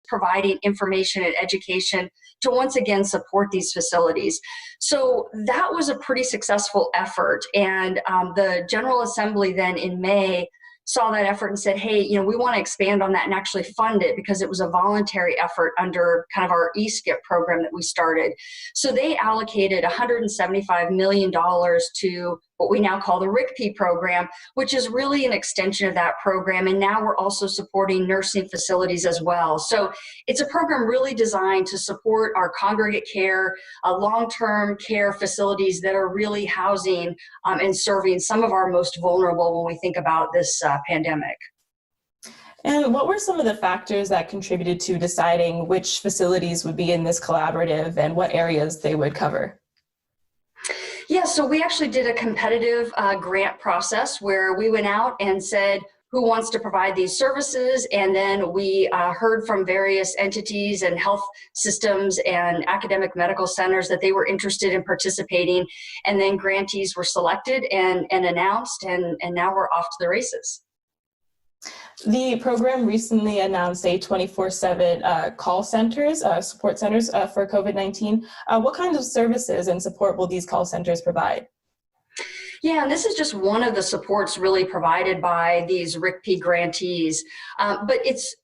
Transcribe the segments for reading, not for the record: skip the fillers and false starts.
providing information and education to once again support these facilities. So that was a pretty successful effort. And the General Assembly then in May saw that effort and said, hey, we want to expand on that and actually fund it, because it was a voluntary effort under kind of our eSkip program that we started. So they allocated $175 million to what we now call the RICP program, which is really an extension of that program. And now we're also supporting nursing facilities as well. So it's a program really designed to support our congregate care, long-term care facilities that are really housing and serving some of our most vulnerable when we think about this pandemic. And what were some of the factors that contributed to deciding which facilities would be in this collaborative and what areas they would cover? Yeah, so we actually did a competitive grant process where we went out and said, who wants to provide these services? And then we heard from various entities and health systems and academic medical centers that they were interested in participating. And then grantees were selected and announced, and now we're off to the races. The program recently announced a 24/7 call centers, support centers for COVID-19. What kinds of services and support will these call centers provide? Yeah, and this is just one of the supports really provided by these RICP grantees. But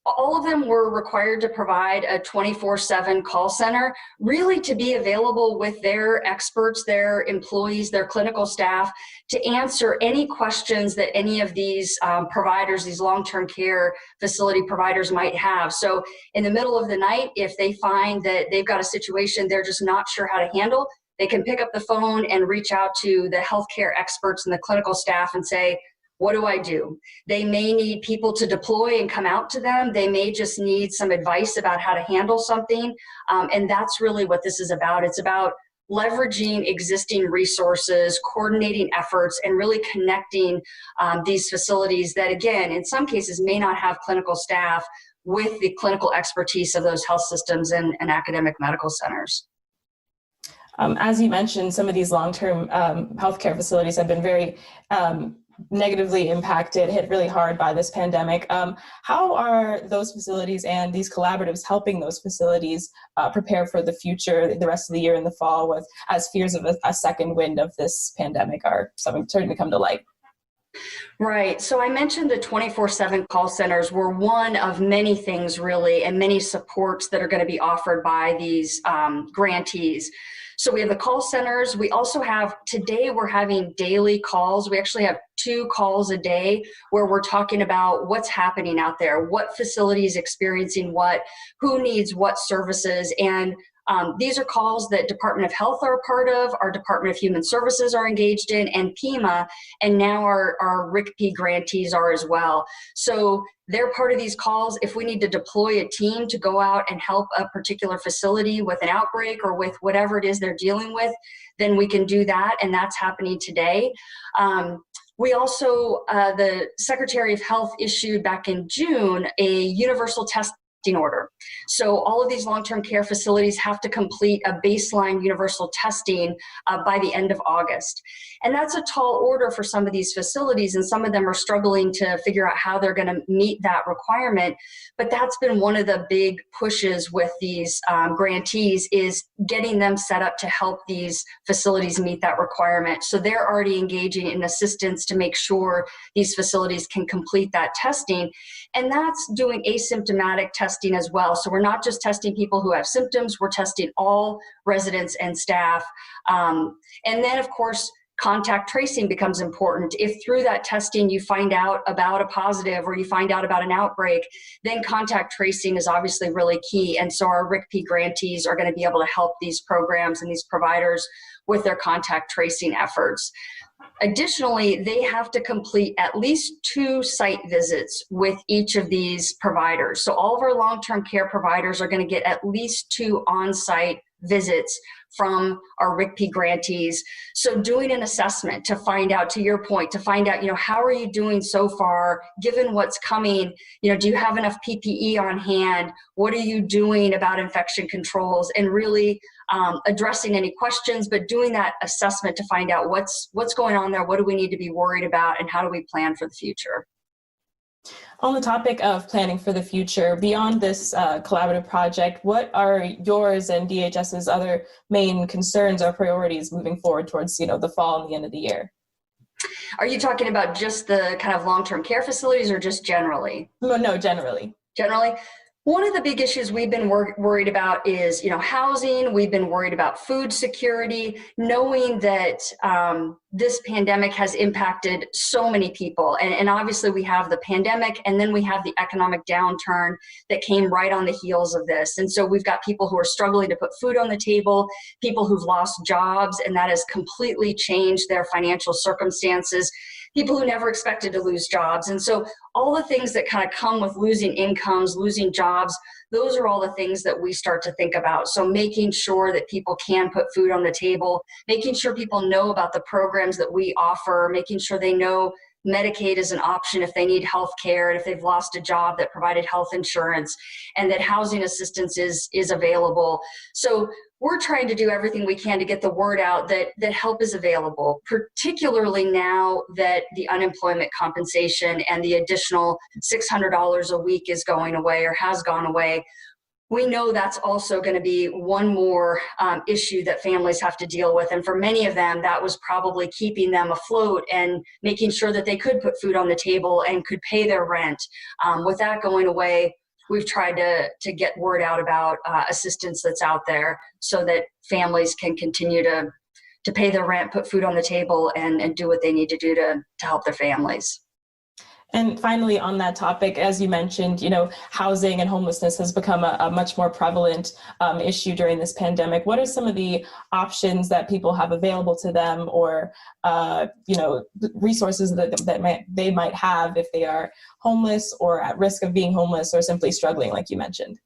all of them were required to provide a 24/7 call center, really to be available with their experts, their employees, their clinical staff, to answer any questions that any of these providers, these long-term care facility providers might have. So in the middle of the night, if they find that they've got a situation they're just not sure how to handle, they can pick up the phone and reach out to the healthcare experts and the clinical staff and say, what do I do? They may need people to deploy and come out to them. They may just need some advice about how to handle something. And that's really what this is about. It's about leveraging existing resources, coordinating efforts, and really connecting these facilities that, again, in some cases may not have clinical staff with the clinical expertise of those health systems and academic medical centers. As you mentioned, some of these long-term healthcare facilities have been very negatively impacted, hit really hard by this pandemic. How are those facilities and these collaboratives helping those facilities prepare for the future, the rest of the year and the fall, as fears of a second wind of this pandemic are starting to come to light? Right. So I mentioned the 24/7 call centers were one of many things, really, and many supports that are going to be offered by these grantees. So we have the call centers. We also have, today we're having daily calls. We actually have 2 calls a day where we're talking about what's happening out there, what facilities experiencing what, who needs what services. And these are calls that Department of Health are a part of, our Department of Human Services are engaged in, and PEMA, and now our RICP grantees are as well. So they're part of these calls. If we need to deploy a team to go out and help a particular facility with an outbreak or with whatever it is they're dealing with, then we can do that, and that's happening today. We also, the Secretary of Health issued back in June a universal testing order. So all of these long-term care facilities have to complete a baseline universal testing by the end of August. And that's a tall order for some of these facilities, and some of them are struggling to figure out how they're going to meet that requirement. But that's been one of the big pushes with these grantees, is getting them set up to help these facilities meet that requirement. So they're already engaging in assistance to make sure these facilities can complete that testing. And that's doing asymptomatic testing as well. So we're not just testing people who have symptoms, we're testing all residents and staff. And then, of course, contact tracing becomes important. If through that testing you find out about a positive or you find out about an outbreak, then contact tracing is obviously really key. And so our RICP grantees are going to be able to help these programs and these providers with their contact tracing efforts. Additionally, they have to complete at least 2 site visits with each of these providers. So all of our long-term care providers are going to get at least 2 on-site visits from our RICP grantees. So doing an assessment to find out, to your point, to find out, how are you doing so far, given what's coming? Do you have enough PPE on hand? What are you doing about infection controls? And really addressing any questions, but doing that assessment to find out what's going on there, what do we need to be worried about, and how do we plan for the future? On the topic of planning for the future, beyond this collaborative project, what are yours and DHS's other main concerns or priorities moving forward towards, the fall and the end of the year? Are you talking about just the kind of long-term care facilities or just generally? No, generally. Generally, one of the big issues we've been worried about is, housing. We've been worried about food security, knowing that this pandemic has impacted so many people. And obviously we have the pandemic, and then we have the economic downturn that came right on the heels of this. And so we've got people who are struggling to put food on the table, people who've lost jobs, and that has completely changed their financial circumstances, people who never expected to lose jobs. And so all the things that kind of come with losing incomes, losing jobs, those are all the things that we start to think about. So making sure that people can put food on the table, making sure people know about the programs that we offer, making sure they know Medicaid is an option if they need health care, and if they've lost a job, that provided health insurance, and that housing assistance is available. So we're trying to do everything we can to get the word out that help is available, particularly now that the unemployment compensation and the additional $600 a week is going away or has gone away. We know that's also going to be one more issue that families have to deal with. And for many of them, that was probably keeping them afloat and making sure that they could put food on the table and could pay their rent. With that going away, we've tried to get word out about assistance that's out there so that families can continue to pay their rent, put food on the table, and do what they need to do to help their families. And finally, on that topic, as you mentioned, housing and homelessness has become a much more prevalent issue during this pandemic. What are some of the options that people have available to them, or resources that they might have if they are homeless or at risk of being homeless or simply struggling, like you mentioned?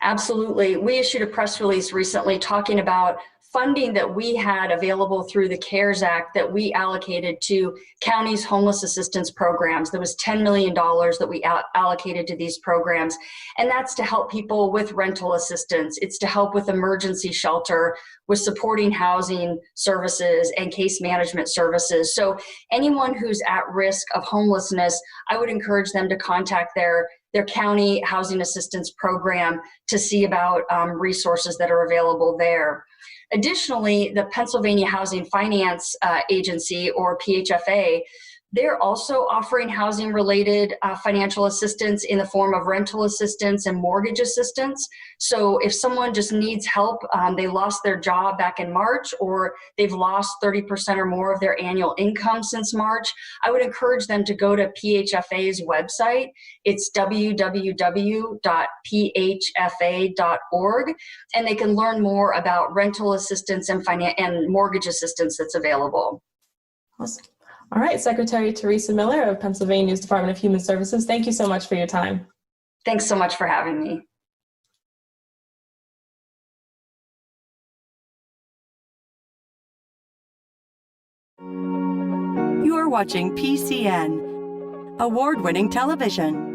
Absolutely. We issued a press release recently talking about funding that we had available through the CARES Act that we allocated to counties' homeless assistance programs. There was $10 million that we allocated to these programs, and that's to help people with rental assistance. It's to help with emergency shelter, with supporting housing services and case management services. So anyone who's at risk of homelessness, I would encourage them to contact their county housing assistance program to see about resources that are available there. Additionally, the Pennsylvania Housing Finance Agency, or PHFA, they're also offering housing-related financial assistance in the form of rental assistance and mortgage assistance. So if someone just needs help, they lost their job back in March, or they've lost 30% or more of their annual income since March, I would encourage them to go to PHFA's website. It's www.phfa.org, and they can learn more about rental assistance and mortgage assistance that's available. Awesome. All right, Secretary Teresa Miller of Pennsylvania's Department of Human Services, thank you so much for your time. Thanks so much for having me. You're watching PCN, award-winning television.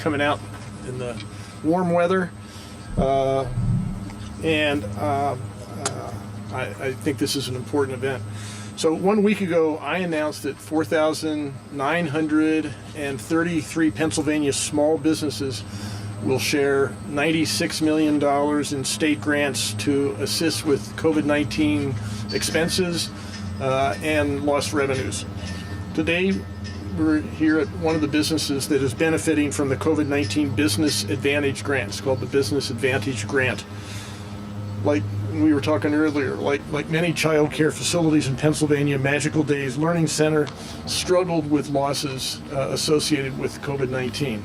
coming out in the warm weather. I think this is an important event. So 1 week ago, I announced that 4,933 Pennsylvania small businesses will share $96 million in state grants to assist with COVID-19 expenses and lost revenues. Today, we're here at one of the businesses that is benefiting from the COVID-19 Business Advantage Grant. It's called the Business Advantage Grant. Like we were talking earlier, like many child care facilities in Pennsylvania, Magical Days Learning Center struggled with losses associated with COVID-19.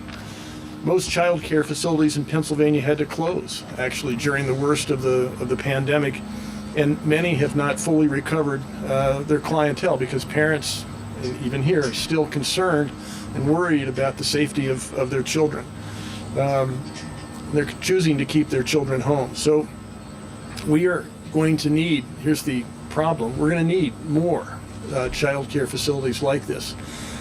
Most child care facilities in Pennsylvania had to close, actually, during the worst of the pandemic, and many have not fully recovered their clientele because parents, and even here, are still concerned and worried about the safety of their children. They're choosing to keep their children home. So we are going to need, here's the problem, we're going to need more child care facilities like this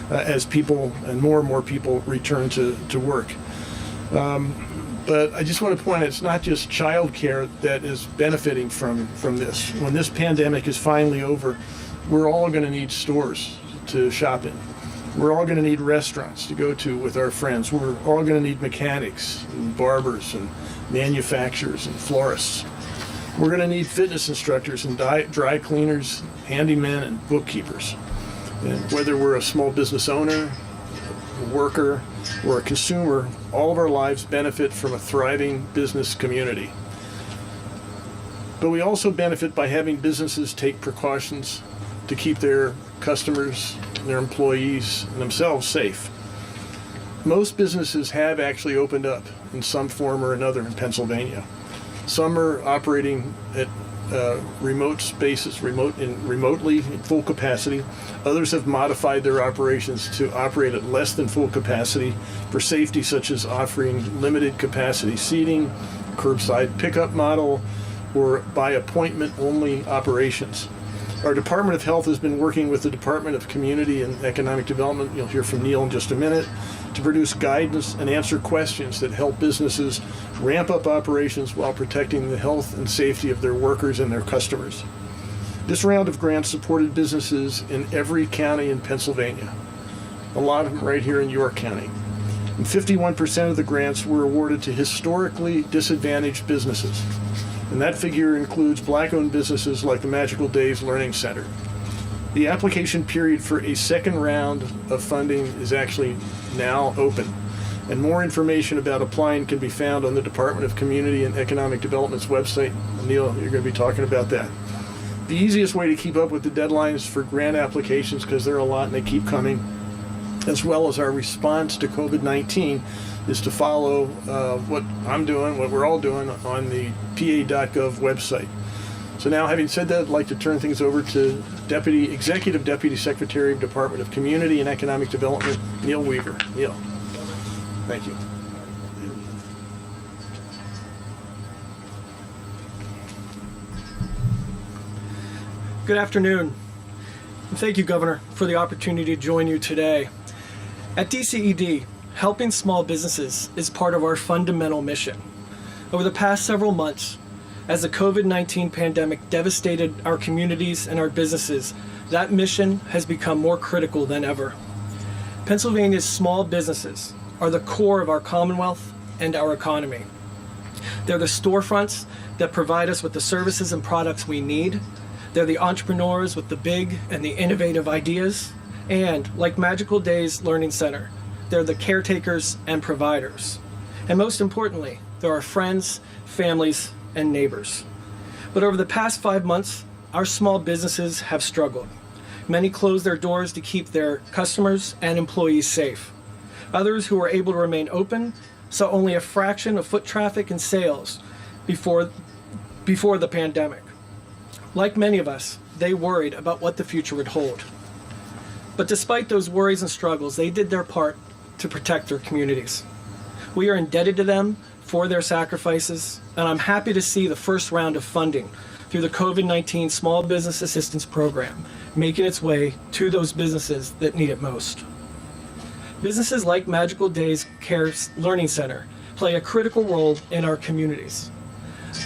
as people and more people return to work. But I just want to point out, it's not just child care that is benefiting from this. When this pandemic is finally over, we're all going to need stores to shop in. We're all going to need restaurants to go to with our friends. We're all going to need mechanics and barbers and manufacturers and florists. We're going to need fitness instructors and dry cleaners, handymen, and bookkeepers. And whether we're a small business owner, a worker, or a consumer, all of our lives benefit from a thriving business community. But we also benefit by having businesses take precautions to keep their customers, their employees, and themselves safe. Most businesses have actually opened up in some form or another in Pennsylvania. Some are operating at remote spaces, remotely in full capacity. Others have modified their operations to operate at less than full capacity for safety, such as offering limited capacity seating, curbside pickup model, or by appointment only operations. Our Department of Health has been working with the Department of Community and Economic Development, you'll hear from Neil in just a minute, to produce guidance and answer questions that help businesses ramp up operations while protecting the health and safety of their workers and their customers. This round of grants supported businesses in every county in Pennsylvania, a lot of them right here in York County. And 51% of the grants were awarded to historically disadvantaged businesses. And that figure includes Black-owned businesses like the Magical Days Learning Center. The application period for a second round of funding is actually now open, and more information about applying can be found on the Department of Community and Economic Development's website. Neil, you're going to be talking about that. The easiest way to keep up with the deadlines for grant applications, because there are a lot and they keep coming, as well as our response to COVID-19, is to follow what I'm doing, what we're all doing on the pa.gov website. So now, having said that, I'd like to turn things over to Executive Deputy Secretary of Department of Community and Economic Development, Neil Weaver. Neil, thank you. Good afternoon. Thank you, Governor, for the opportunity to join you today. At DCED, helping small businesses is part of our fundamental mission. Over the past several months, as the COVID-19 pandemic devastated our communities and our businesses, that mission has become more critical than ever. Pennsylvania's small businesses are the core of our Commonwealth and our economy. They're the storefronts that provide us with the services and products we need. They're the entrepreneurs with the big and the innovative ideas. And, like Magical Days Learning Center, they're the caretakers and providers. And most importantly, they're our friends, families, and neighbors. But over the past 5 months, our small businesses have struggled. Many closed their doors to keep their customers and employees safe. Others who were able to remain open saw only a fraction of foot traffic and sales before the pandemic. Like many of us, they worried about what the future would hold. But despite those worries and struggles, they did their part to protect their communities. We are indebted to them for their sacrifices, and I'm happy to see the first round of funding through the COVID-19 Small Business Assistance Program making its way to those businesses that need it most. Businesses like Magical Days Care Learning Center play a critical role in our communities.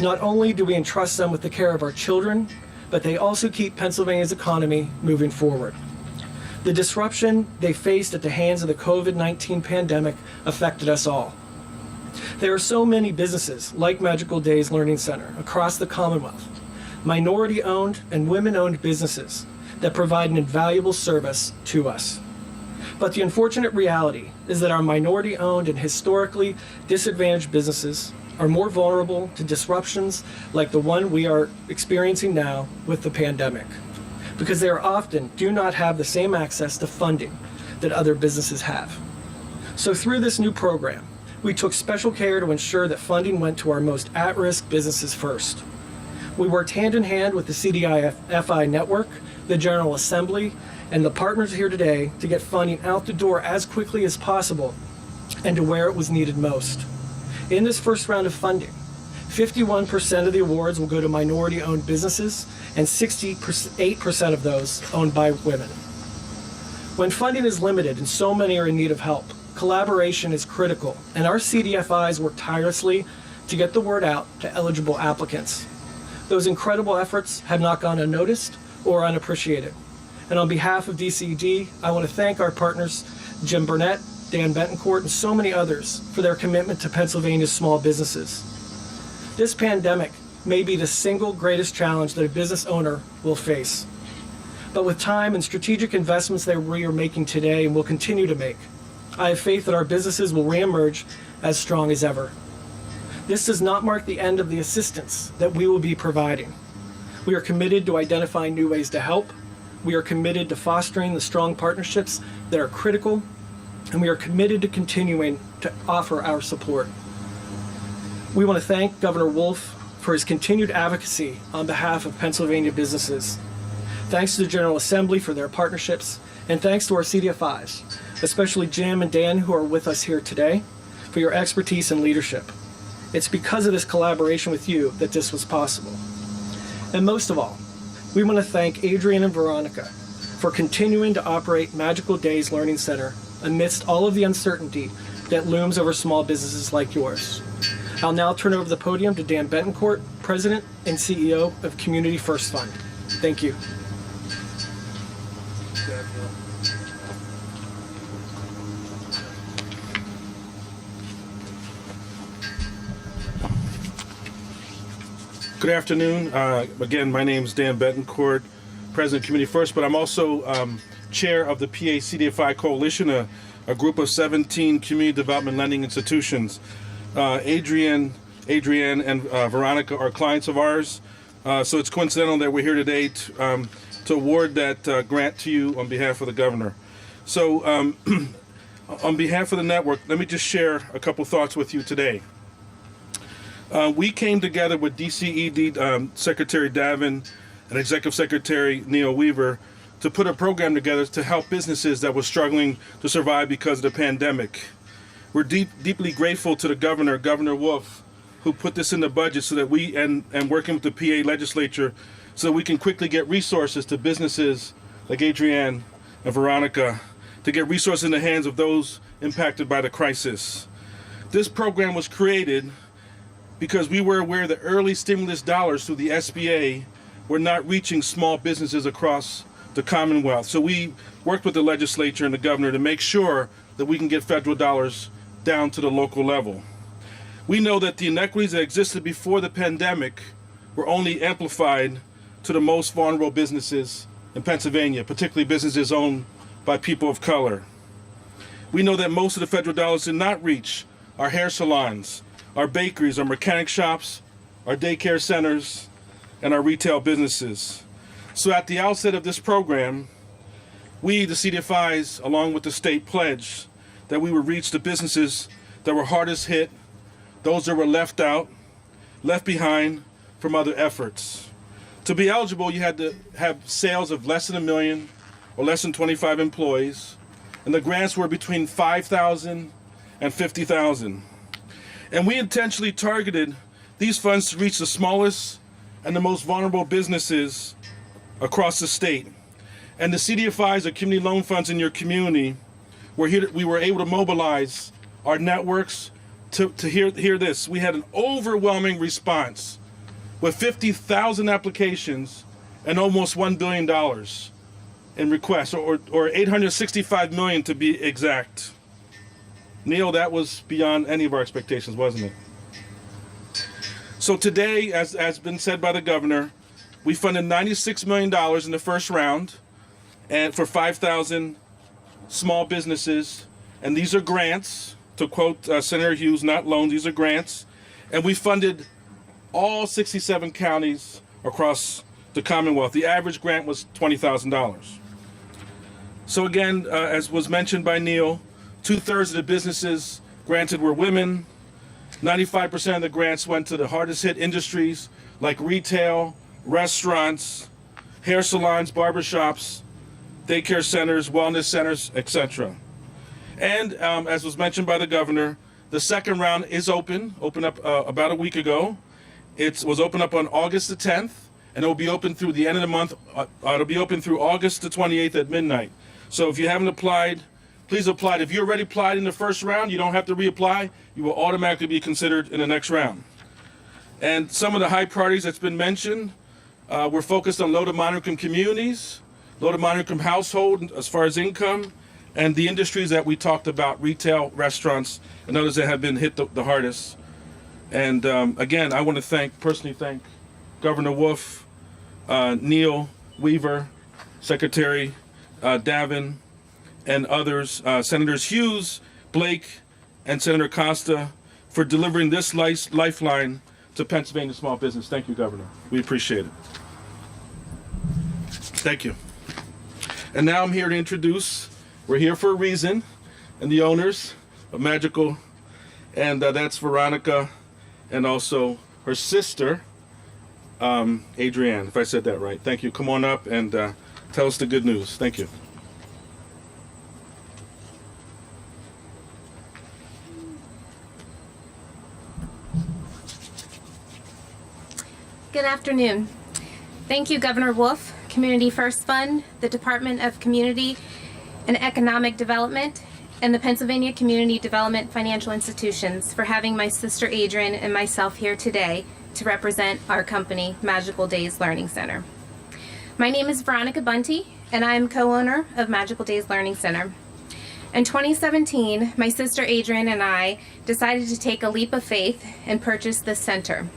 Not only do we entrust them with the care of our children, but they also keep Pennsylvania's economy moving forward. The disruption they faced at the hands of the COVID-19 pandemic affected us all. There are so many businesses like Magical Days Learning Center across the Commonwealth, minority-owned and women-owned businesses that provide an invaluable service to us. But the unfortunate reality is that our minority-owned and historically disadvantaged businesses are more vulnerable to disruptions like the one we are experiencing now with the pandemic, because they often do not have the same access to funding that other businesses have. So through this new program, we took special care to ensure that funding went to our most at-risk businesses first. We worked hand in hand with the CDI-FI network, the General Assembly, and the partners here today to get funding out the door as quickly as possible and to where it was needed most. In this first round of funding, 51% of the awards will go to minority-owned businesses and 68% of those owned by women. When funding is limited and so many are in need of help, collaboration is critical, and our CDFIs work tirelessly to get the word out to eligible applicants. Those incredible efforts have not gone unnoticed or unappreciated. And on behalf of DCED, I want to thank our partners, Jim Burnett, Dan Bettencourt, and so many others for their commitment to Pennsylvania's small businesses. This pandemic may be the single greatest challenge that a business owner will face. But with time and strategic investments that we are making today and will continue to make, I have faith that our businesses will reemerge as strong as ever. This does not mark the end of the assistance that we will be providing. We are committed to identifying new ways to help. We are committed to fostering the strong partnerships that are critical, and we are committed to continuing to offer our support. We want to thank Governor Wolf for his continued advocacy on behalf of Pennsylvania businesses. Thanks to the General Assembly for their partnerships, and thanks to our CDFIs, especially Jim and Dan who are with us here today, for your expertise and leadership. It's because of this collaboration with you that this was possible. And most of all, we want to thank Adrian and Veronica for continuing to operate Magical Days Learning Center amidst all of the uncertainty that looms over small businesses like yours. I'll now turn over the podium to Dan Bettencourt, President and CEO of Community First Fund. Thank you. Good afternoon. Again, my name is Dan Bettencourt, President of Community First, but I'm also chair of the PA CDFI Coalition, a group of 17 community development lending institutions. Adrian and Veronica are clients of ours, so it's coincidental that we're here today to award that grant to you on behalf of the governor. So on behalf of the network, let me just share a couple thoughts with you today. We came together with DCED Secretary Davin and Executive Secretary Neil Weaver to put a program together to help businesses that were struggling to survive because of the pandemic. We're deeply grateful to the governor, Governor Wolf, who put this in the budget so that we, and working with the PA legislature, so that we can quickly get resources to businesses like Adrienne and Veronica, to get resources in the hands of those impacted by the crisis. This program was created because we were aware that early stimulus dollars through the SBA were not reaching small businesses across the Commonwealth. So we worked with the legislature and the governor to make sure that we can get federal dollars down to the local level. We know that the inequities that existed before the pandemic were only amplified to the most vulnerable businesses in Pennsylvania, particularly businesses owned by people of color. We know that most of the federal dollars did not reach our hair salons, our bakeries, our mechanic shops, our daycare centers, and our retail businesses. So at the outset of this program, we, the CDFIs, along with the state, pledged that we would reach the businesses that were hardest hit, those that were left out, left behind from other efforts. To be eligible, you had to have sales of less than $1 million or less than 25 employees, and the grants were between $5,000 and $50,000. And we intentionally targeted these funds to reach the smallest and the most vulnerable businesses across the state. And the CDFIs, or community loan funds in your community, we were able to mobilize our networks to hear this. We had an overwhelming response with 50,000 applications and almost $1 billion in requests, or 865 million to be exact. Neil, that was beyond any of our expectations, wasn't it? So today, as been said by the governor, we funded $96 million in the first round, and for 5,000 small businesses, and these are grants. To quote Senator Hughes, not loans, these are grants. And we funded all 67 counties across the Commonwealth. The average grant was $20,000. So again, as was mentioned by Neil, 2/3 of the businesses granted were women. 95% of the grants went to the hardest hit industries like retail, restaurants, hair salons, barbershops, daycare centers, wellness centers, etc. And as was mentioned by the governor, the second round is opened up about a week ago. It was opened up on August the 10th, and it will be open through the end of the month. It'll be open through August the 28th at midnight. So if you haven't applied, please apply. If you already applied in the first round, you don't have to reapply. You will automatically be considered in the next round. And some of the high priorities that's been mentioned, we're focused on low to moderate income communities, low to moderate income household as far as income, and the industries that we talked about, retail, restaurants, and others that have been hit the hardest. And again, I want to personally thank Governor Wolf, Neil Weaver, Secretary Davin, and others, Senators Hughes, Blake, and Senator Costa, for delivering this lifeline to Pennsylvania small business. Thank you, Governor. We appreciate it. Thank you. And now I'm here to introduce, we're here for a reason, and the owners of Magical, and that's Veronica, and also her sister, Adrienne, if I said that right. Thank you. Come on up and tell us the good news. Thank you. Good afternoon. Thank you, Governor Wolf, Community First Fund, the Department of Community and Economic Development, and the Pennsylvania Community Development Financial Institutions for having my sister Adrienne and myself here today to represent our company, Magical Days Learning Center. My name is Veronica Bunty, and I am co-owner of Magical Days Learning Center. In 2017, my sister Adrienne and I decided to take a leap of faith and purchase this center.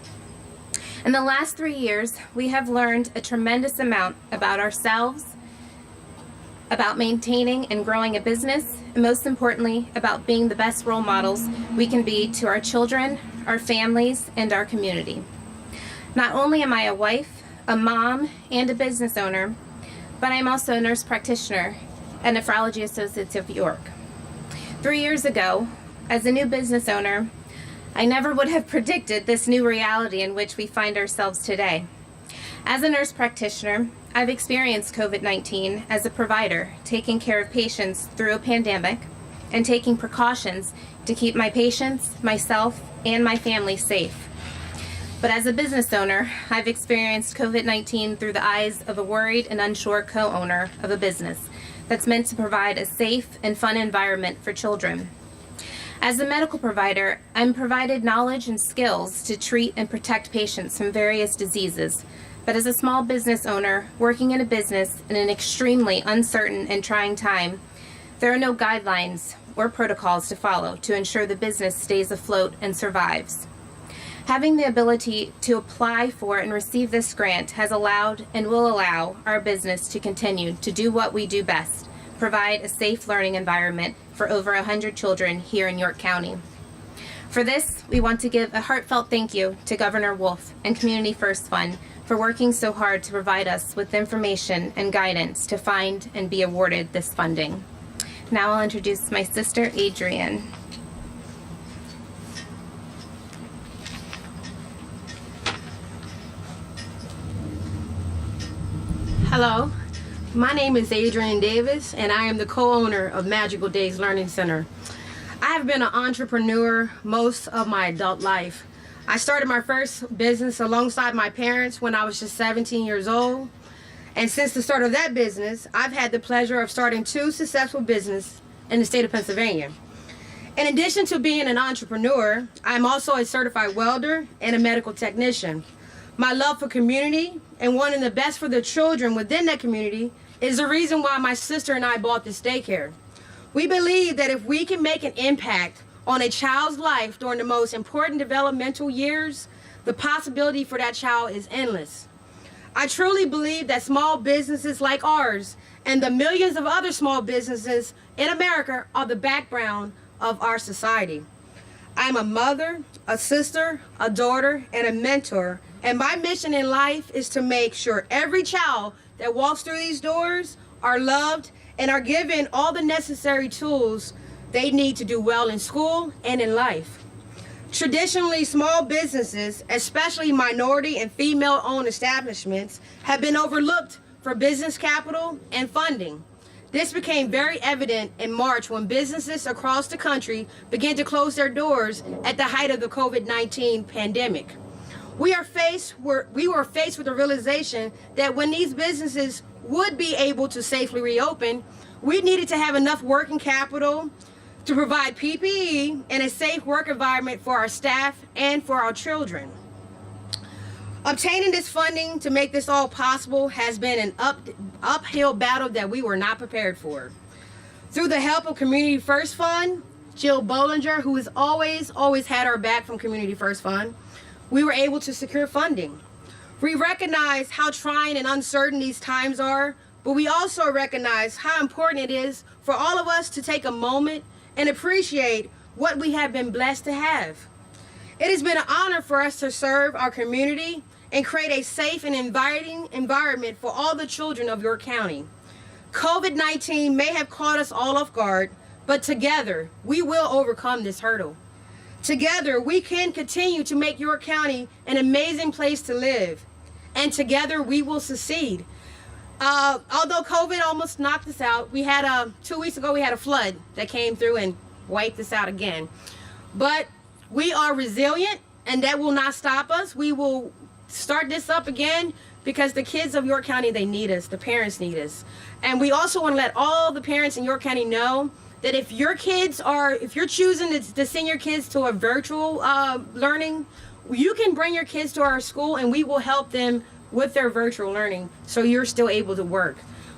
In the last 3 years, we have learned a tremendous amount about ourselves, about maintaining and growing a business, and most importantly, about being the best role models we can be to our children, our families, and our community. Not only am I a wife, a mom, and a business owner, but I'm also a nurse practitioner at Nephrology Associates of York. 3 years ago, as a new business owner, I never would have predicted this new reality in which we find ourselves today. As a nurse practitioner, I've experienced COVID-19 as a provider, taking care of patients through a pandemic and taking precautions to keep my patients, myself, and my family safe. But as a business owner, I've experienced COVID-19 through the eyes of a worried and unsure co-owner of a business that's meant to provide a safe and fun environment for children. As a medical provider, I'm provided knowledge and skills to treat and protect patients from various diseases. But as a small business owner working in a business in an extremely uncertain and trying time, there are no guidelines or protocols to follow to ensure the business stays afloat and survives. Having the ability to apply for and receive this grant has allowed and will allow our business to continue to do what we do best, provide a safe learning environment for over 100 children here in York County. For this, we want to give a heartfelt thank you to Governor Wolf and Community First Fund for working so hard to provide us with information and guidance to find and be awarded this funding. Now I'll introduce my sister, Adrienne. Hello, my name is Adrienne Davis, and I am the co-owner of Magical Days Learning Center. I have been an entrepreneur most of my adult life. I started my first business alongside my parents when I was just 17 years old. And since the start of that business, I've had the pleasure of starting 2 successful businesses in the state of Pennsylvania. In addition to being an entrepreneur, I'm also a certified welder and a medical technician. My love for community and wanting the best for the children within that community is the reason why my sister and I bought this daycare. We believe that if we can make an impact on a child's life during the most important developmental years, the possibility for that child is endless. I truly believe that small businesses like ours and the millions of other small businesses in America are the backbone of our society. I'm a mother, a sister, a daughter, and a mentor, and my mission in life is to make sure every child that walks through these doors are loved and are given all the necessary tools they need to do well in school and in life. Traditionally, small businesses, especially minority and female-owned establishments, have been overlooked for business capital and funding. This became very evident in March when businesses across the country began to close their doors at the height of the COVID-19 pandemic. We were faced with the realization that when these businesses would be able to safely reopen, we needed to have enough working capital to provide PPE and a safe work environment for our staff and for our children. Obtaining this funding to make this all possible has been an uphill battle that we were not prepared for. Through the help of Community First Fund, Jill Bollinger, who has always had our back from Community First Fund, we were able to secure funding. We recognize how trying and uncertain these times are, but we also recognize how important it is for all of us to take a moment and appreciate what we have been blessed to have. It has been an honor for us to serve our community and create a safe and inviting environment for all the children of York County. COVID-19 may have caught us all off guard, but together we will overcome this hurdle. Together we can continue to make York County an amazing place to live, and together we will succeed. Although COVID almost knocked us out, we had 2 weeks ago we had a flood that came through and wiped us out again. But we are resilient, and that will not stop us. We will start this up again because the kids of York County, they need us. The parents need us. And we also want to let all the parents in York County know that if you're choosing to send your kids to a virtual learning, you can bring your kids to our school and we will help them with their virtual learning so you're still able to work.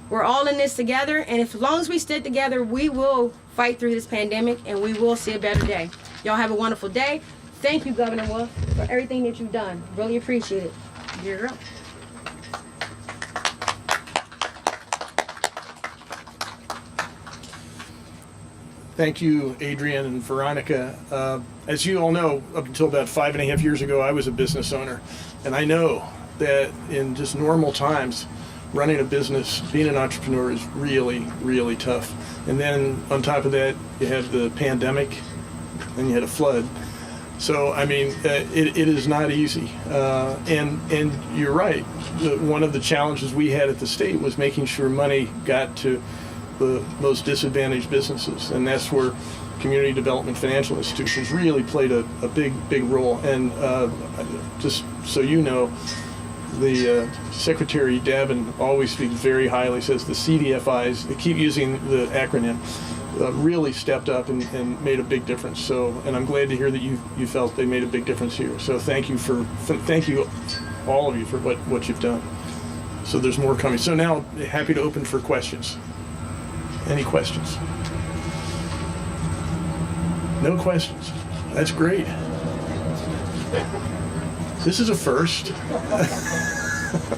We're all in this together, and as long as we stick together, we will fight through this pandemic and we will see a better day. Y'all have a wonderful day. Thank you, Governor Wolf, for everything that you've done. Really appreciate it. You're up. Thank you, Adrian and Veronica. As you all know, up until about 5.5 years ago, I was a business owner, and I know that in just normal times, running a business, being an entrepreneur is really, really tough. And then on top of that, you have the pandemic, and you had a flood. So, I mean, it is not easy. And you're right. One of the challenges we had at the state was making sure money got to the most disadvantaged businesses. And that's where community development financial institutions really played a big role. And just so you know, the Secretary Davin always speaks very highly, says the CDFIs, they keep using the acronym, really stepped up and made a big difference. So, and I'm glad to hear that you felt they made a big difference here. So thank you all of you for what you've done. So there's more coming. So now, happy to open for questions. Any questions? No questions. That's great. This is a first.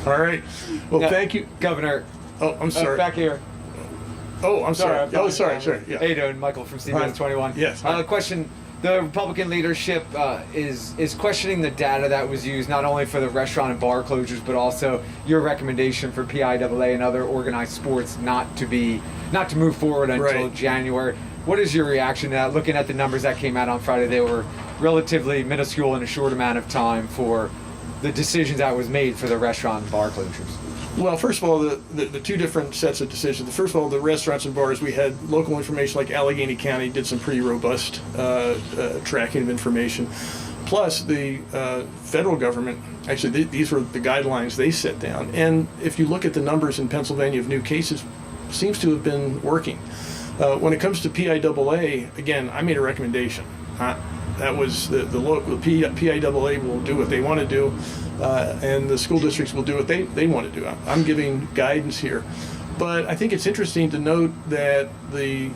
All right. Well, thank you, Governor. Oh, I'm sorry. Back here. Oh, I'm sorry. Sorry. Yeah. How you doing, Michael from CBS 21? Yes. Question: the Republican leadership is questioning the data that was used not only for the restaurant and bar closures, but also your recommendation for PIAA and other organized sports not to move forward until January. What is your reaction to that? Looking at the numbers that came out on Friday, they were relatively minuscule in a short amount of time for the decisions that was made for the restaurant and bar closures. Well, first of all, the two different sets of decisions. First of all, the restaurants and bars, we had local information like Allegheny County did some pretty robust tracking of information. Plus, the federal government, actually, these were the guidelines they set down. And if you look at the numbers in Pennsylvania of new cases, seems to have been working. When it comes to PIAA, again, I made a recommendation. That was the local PIAA will do what they want to do, and the school districts will do what they want to do. I'm giving guidance here. But I think it's interesting to note that the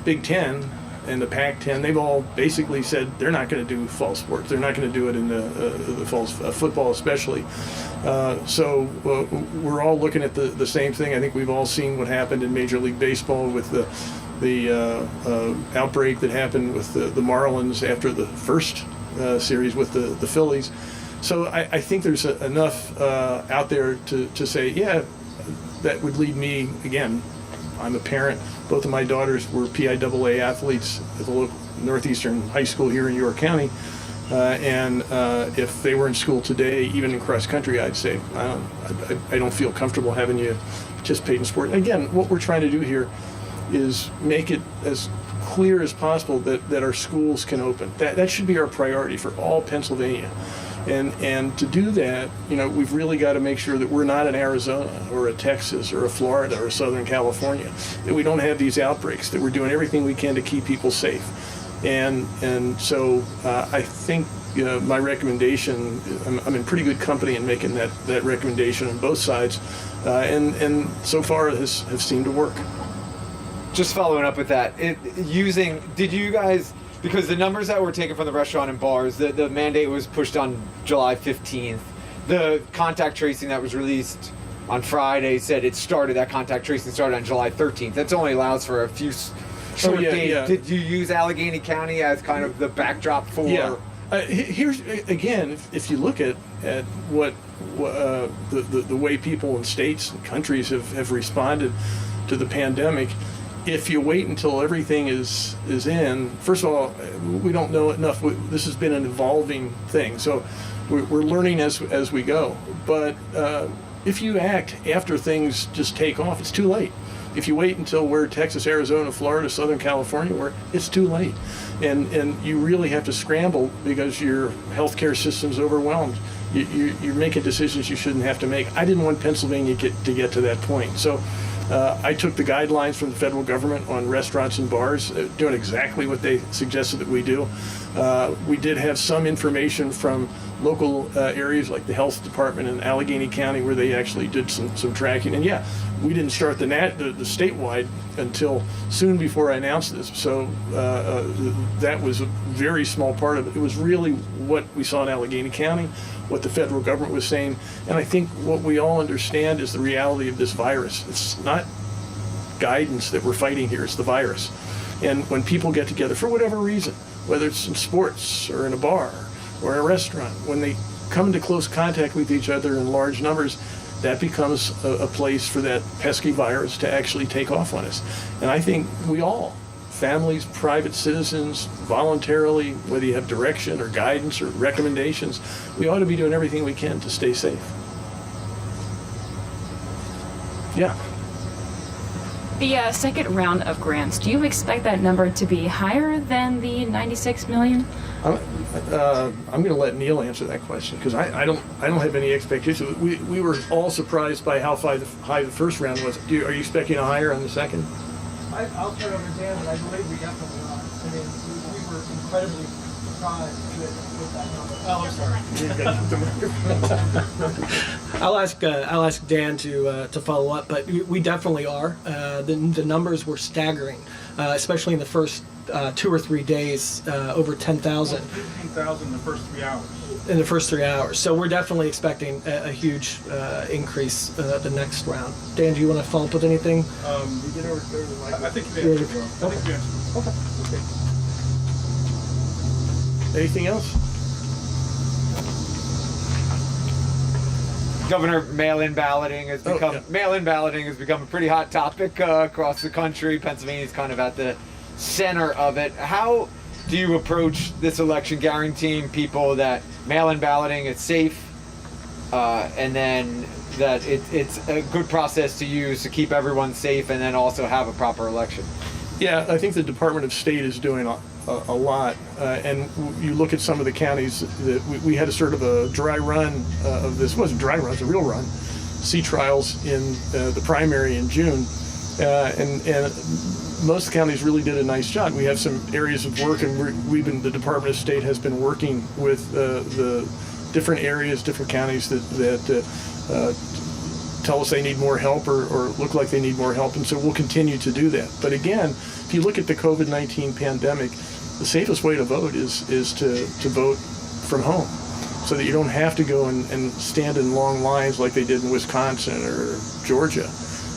Big Ten and the Pac-10, they've all basically said they're not going to do fall sports. They're not going to do it in the fall football especially. So we're all looking at the same thing. I think we've all seen what happened in Major League Baseball with the outbreak that happened with the Marlins after the first series with the Phillies. So I think there's enough out there to say, yeah, that would lead me, again, I'm a parent. Both of my daughters were PIAA athletes at the local Northeastern High School here in York County. And if they were in school today, even in cross country, I'd say, I don't feel comfortable having you participate in sport. Again, what we're trying to do here is make it as clear as possible that our schools can open. That should be our priority for all Pennsylvania. And to do that, we've really got to make sure that we're not in Arizona or a Texas or a Florida or Southern California, that we don't have these outbreaks, that we're doing everything we can to keep people safe. And so I think my recommendation, I'm in pretty good company in making that recommendation on both sides, and so far it has seemed to work. Just following up with that, did you guys, because the numbers that were taken from the restaurant and bars, the mandate was pushed on July 15th. The contact tracing that was released on Friday said that contact tracing started on July 13th. That only allows for a few short days. Yeah. Did you use Allegheny County as kind of the backdrop for? Yeah. Here's, again, if you look at what the way people in states and countries have responded to the pandemic, if you wait until everything is in, first of all, we don't know enough. This has been an evolving thing, so we're learning as we go. But if you act after things just take off, it's too late. If you wait until we're Texas, Arizona, Florida, Southern California, where it's too late, and you really have to scramble because your healthcare system's overwhelmed. You're making decisions you shouldn't have to make. I didn't want Pennsylvania to get to that point, so. I took the guidelines from the federal government on restaurants and bars, doing exactly what they suggested that we do. We did have some information from local areas like the health department in Allegheny County where they actually did some tracking. And yeah, we didn't start the statewide until soon before I announced this. So that was a very small part of it. It was really what we saw in Allegheny County, what the federal government was saying. And I think what we all understand is the reality of this virus. It's not guidance that we're fighting here, it's the virus. And when people get together for whatever reason, whether it's in sports or in a bar or in a restaurant, when they come into close contact with each other in large numbers, that becomes a place for that pesky virus to actually take off on us. And I think we all, families, private citizens, voluntarily, whether you have direction or guidance or recommendations, we ought to be doing everything we can to stay safe. Yeah. The second round of grants, do you expect that number to be higher than the 96 million? I'm going to let Neil answer that question because I don't have any expectations. We were all surprised by how high the first round was. Are you expecting a higher on the second? I'll turn it over to Dan, but I believe we definitely are. I mean, we were incredibly surprised with that number. Oh, I'm sorry. I'll ask Dan to follow up, but we definitely are. The numbers were staggering, especially in the first 2 or 3 days, over 10,000. 15,000 in the first 3 hours. In the first 3 hours. So we're definitely expecting a huge increase the next round. Dan, do you want to follow up with anything? I think you answered. Okay. Anything else? Governor, mail-in balloting has become a pretty hot topic across the country. Pennsylvania is kind of at the center of it. How do you approach this election, guaranteeing people that mail-in balloting is safe, and then that it's a good process to use to keep everyone safe, and then also have a proper election? Yeah, I think the Department of State is doing a lot, and you look at some of the counties that we had a sort of a dry run of this. It wasn't dry run, it was a real run. C trials in the primary in June, And most counties really did a nice job. We have some areas of work, and the Department of State has been working with the different areas, different counties that tell us they need more help or look like they need more help, and so we'll continue to do that. But again, if you look at the COVID-19 pandemic, the safest way to vote is to vote from home, so that you don't have to go and stand in long lines like they did in Wisconsin or Georgia.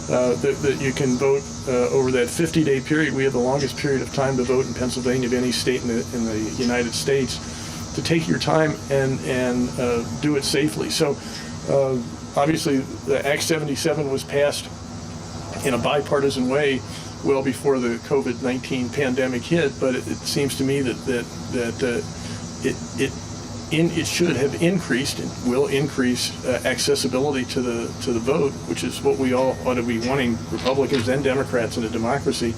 That you can vote over that 50-day period. We have the longest period of time to vote in Pennsylvania of any state in the United States. To take your time and do it safely. So obviously the Act 77 was passed in a bipartisan way well before the COVID-19 pandemic hit, but it seems to me that it should have increased and will increase accessibility to the vote, which is what we all ought to be wanting, Republicans and Democrats, in a democracy.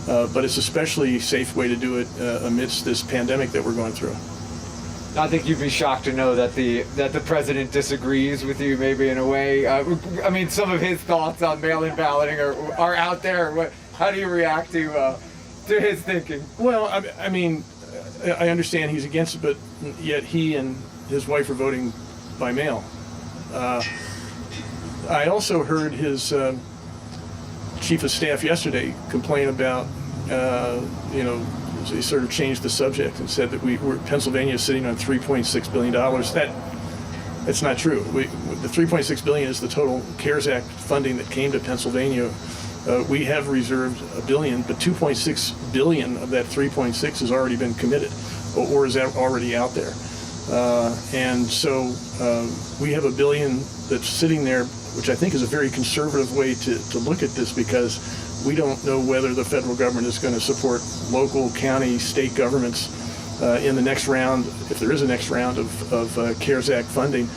But it's especially a safe way to do it amidst this pandemic that we're going through. I think you'd be shocked to know that the president disagrees with you, maybe in a way. I mean, some of his thoughts on mail-in balloting are out there. How do you react to his thinking? Well, I mean, I understand he's against it, but yet he and his wife are voting by mail. I also heard his chief of staff yesterday complain about, he sort of changed the subject and said that Pennsylvania is sitting on $3.6 billion. That's not true. The $3.6 billion is the total CARES Act funding that came to Pennsylvania. We have reserved $1 billion, but $2.6 billion of that 3.6 has already been committed or is already out there. And so we have $1 billion that's sitting there, which I think is a very conservative way to look at this, because we don't know whether the federal government is going to support local, county, state governments in the next round, if there is a next round of CARES Act funding.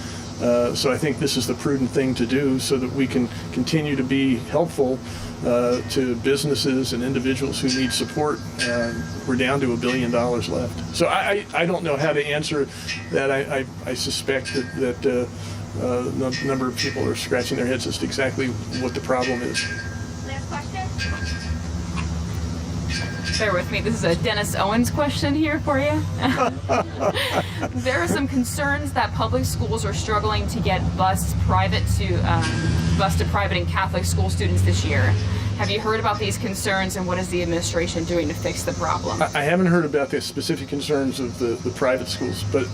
So I think this is the prudent thing to do so that we can continue to be helpful to businesses and individuals who need support. We're down to $1 billion left. So I don't know how to answer that. I suspect that a number of people are scratching their heads as to exactly what the problem is. Last question. Bear with me. This is a Dennis Owens question here for you. There are some concerns that public schools are struggling to get bus to private and Catholic school students this year. Have you heard about these concerns, and what is the administration doing to fix the problem? I haven't heard about the specific concerns of the private schools, but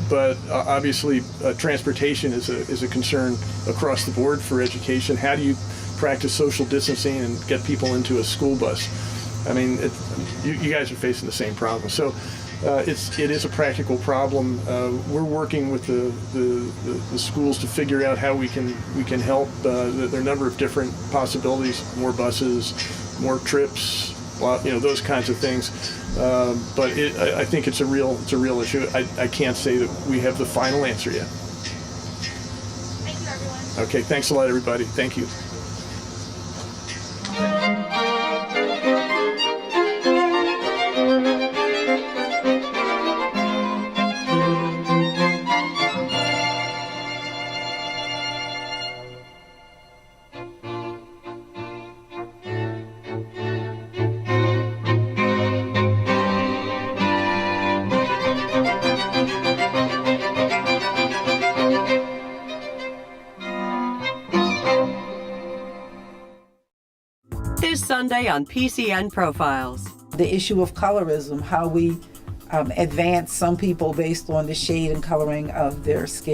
obviously transportation is a concern across the board for education. How do you practice social distancing and get people into a school bus? I mean, you guys are facing the same problem. So it is a practical problem. We're working with the schools to figure out how we can help. There are a number of different possibilities: more buses, more trips, those kinds of things. But I think it's a real issue. I can't say that we have the final answer yet. Thank you, everyone. Okay, thanks a lot, everybody. Thank you. This Sunday on PCN Profiles. The issue of colorism, how we advance some people based on the shade and coloring of their skin.